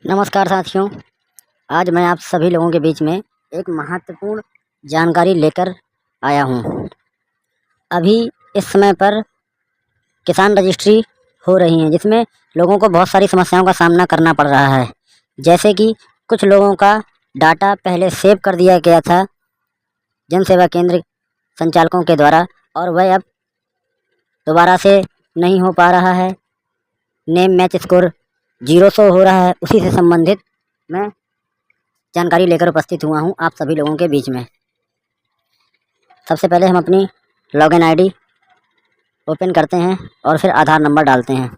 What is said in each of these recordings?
नमस्कार साथियों, आज मैं आप सभी लोगों के बीच में एक महत्वपूर्ण जानकारी लेकर आया हूँ। अभी इस समय पर किसान रजिस्ट्री हो रही है, जिसमें लोगों को बहुत सारी समस्याओं का सामना करना पड़ रहा है। जैसे कि कुछ लोगों का डाटा पहले सेव कर दिया गया था जन सेवा केंद्र संचालकों के द्वारा, और वह अब दोबारा से नहीं हो पा रहा है। नेम मैच स्कोर 0 शो हो रहा है। उसी से संबंधित मैं जानकारी लेकर उपस्थित हुआ हूँ आप सभी लोगों के बीच में। सबसे पहले हम अपनी लॉगिन आईडी ओपन करते हैं और फिर आधार नंबर डालते हैं।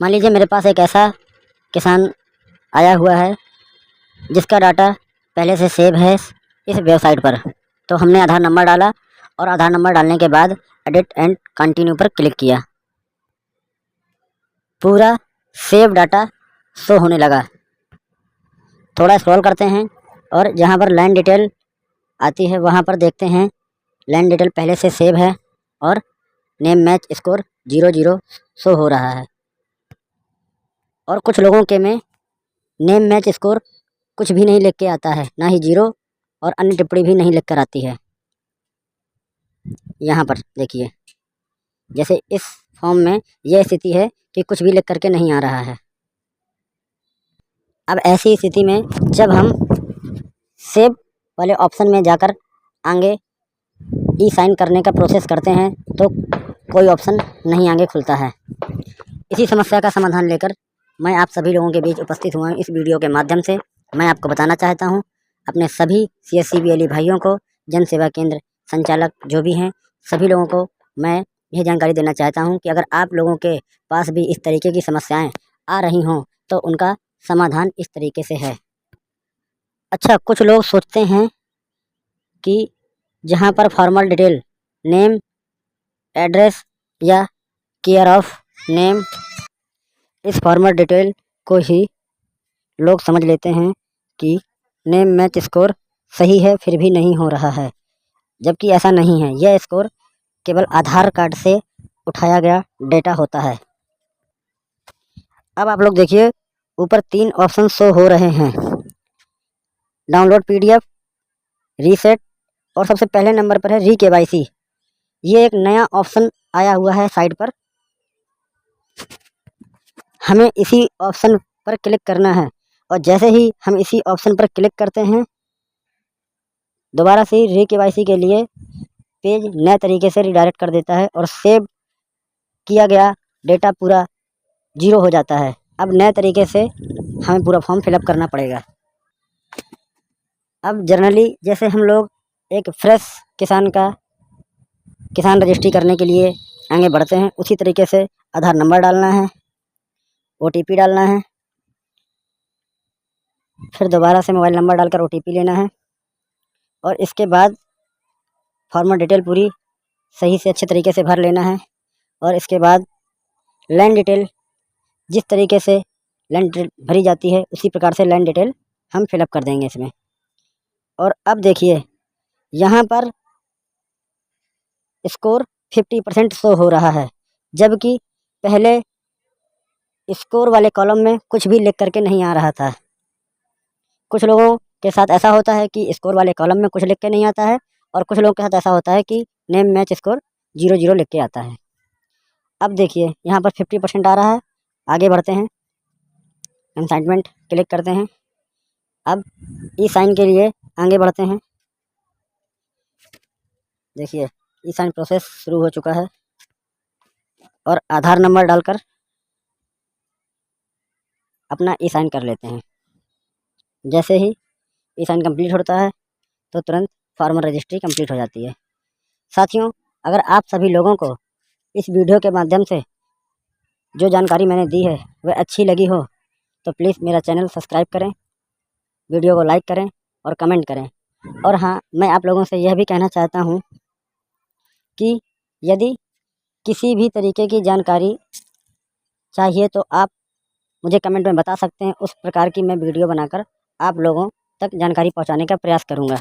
मान लीजिए मेरे पास एक ऐसा किसान आया हुआ है जिसका डाटा पहले से सेव है इस वेबसाइट पर। तो हमने आधार नंबर डाला और आधार नंबर डालने के बाद एडिट एंड कंटिन्यू पर क्लिक किया। पूरा सेव डाटा शो होने लगा। थोड़ा स्क्रॉल करते हैं और जहाँ पर लैंड डिटेल आती है वहाँ पर देखते हैं लैंड डिटेल पहले से सेव है और नेम मैच स्कोर 00 शो हो रहा है। और कुछ लोगों के में नेम मैच स्कोर कुछ भी नहीं लिख के आता है, ना ही 0 और अन्य टिप्पणी भी नहीं लिख कर आती है। यहाँ पर देखिए, जैसे इस फॉर्म में यह स्थिति है कि कुछ भी लिख करके नहीं आ रहा है। अब ऐसी स्थिति में जब हम सेव वाले ऑप्शन में जाकर आगे ई साइन करने का प्रोसेस करते हैं तो कोई ऑप्शन नहीं आगे खुलता है। इसी समस्या का समाधान लेकर मैं आप सभी लोगों के बीच उपस्थित हुआ हूँ। इस वीडियो के माध्यम से मैं आपको बताना चाहता हूँ, अपने सभी CSCBLE भाइयों को, जन सेवा केंद्र संचालक जो भी हैं, सभी लोगों को मैं यह जानकारी देना चाहता हूँ कि अगर आप लोगों के पास भी इस तरीके की समस्याएं आ रही हों तो उनका समाधान इस तरीके से है। अच्छा, कुछ लोग सोचते हैं कि जहाँ पर फॉर्मल डिटेल नेम, एड्रेस या केयर ऑफ नेम, इस फॉर्मल डिटेल को ही लोग समझ लेते हैं कि नेम मैच स्कोर सही है, फिर भी नहीं हो रहा है। जबकि ऐसा नहीं है। यह स्कोर केवल आधार कार्ड से उठाया गया डेटा होता है। अब आप लोग देखिए, ऊपर 3 ऑप्शन शो हो रहे हैं, डाउनलोड PDF, रीसेट और सबसे पहले नंबर पर है री KYC। ये एक नया ऑप्शन आया हुआ है साइट पर। हमें इसी ऑप्शन पर क्लिक करना है और जैसे ही हम इसी ऑप्शन पर क्लिक करते हैं, दोबारा से री KYC के लिए पेज नए तरीके से रिडायरेक्ट कर देता है और सेव किया गया डेटा पूरा 0 हो जाता है। अब नए तरीके से हमें पूरा फॉर्म फिलअप करना पड़ेगा। अब जनरली जैसे हम लोग एक फ्रेश किसान रजिस्ट्री करने के लिए आगे बढ़ते हैं, उसी तरीके से आधार नंबर डालना है, OTP डालना है, फिर दोबारा से मोबाइल नंबर डालकर OTP लेना है और इसके बाद फॉर्मल डिटेल पूरी सही से अच्छे तरीके से भर लेना है। और इसके बाद लैंड डिटेल, जिस तरीके से लैंड डिटेल भरी जाती है उसी प्रकार से लैंड डिटेल हम फिलअप कर देंगे इसमें। और अब देखिए, यहाँ पर स्कोर 50% शो हो रहा है, जबकि पहले स्कोर वाले कॉलम में कुछ भी लिख करके नहीं आ रहा था। कुछ लोगों के साथ ऐसा होता है कि स्कोर वाले कॉलम में कुछ लिख के नहीं आता है और कुछ लोगों के साथ ऐसा होता है कि नेम मैच स्कोर 00 लिख के आता है। अब देखिए, यहाँ पर 50% आ रहा है। आगे बढ़ते हैं, असाइनमेंट क्लिक करते हैं। अब ई साइन के लिए आगे बढ़ते हैं। देखिए, ई साइन प्रोसेस शुरू हो चुका है और आधार नंबर डालकर अपना ई साइन कर लेते हैं। जैसे ही ई साइन कंप्लीट होता है तो तुरंत फार्मर रजिस्ट्री कंप्लीट हो जाती है। साथियों, अगर आप सभी लोगों को इस वीडियो के माध्यम से जो जानकारी मैंने दी है वह अच्छी लगी हो तो प्लीज़ मेरा चैनल सब्सक्राइब करें, वीडियो को लाइक करें और कमेंट करें। और हाँ, मैं आप लोगों से यह भी कहना चाहता हूँ कि यदि किसी भी तरीके की जानकारी चाहिए तो आप मुझे कमेंट में बता सकते हैं। उस प्रकार की मैं वीडियो बनाकर आप लोगों तक जानकारी पहुँचाने का प्रयास करूँगा।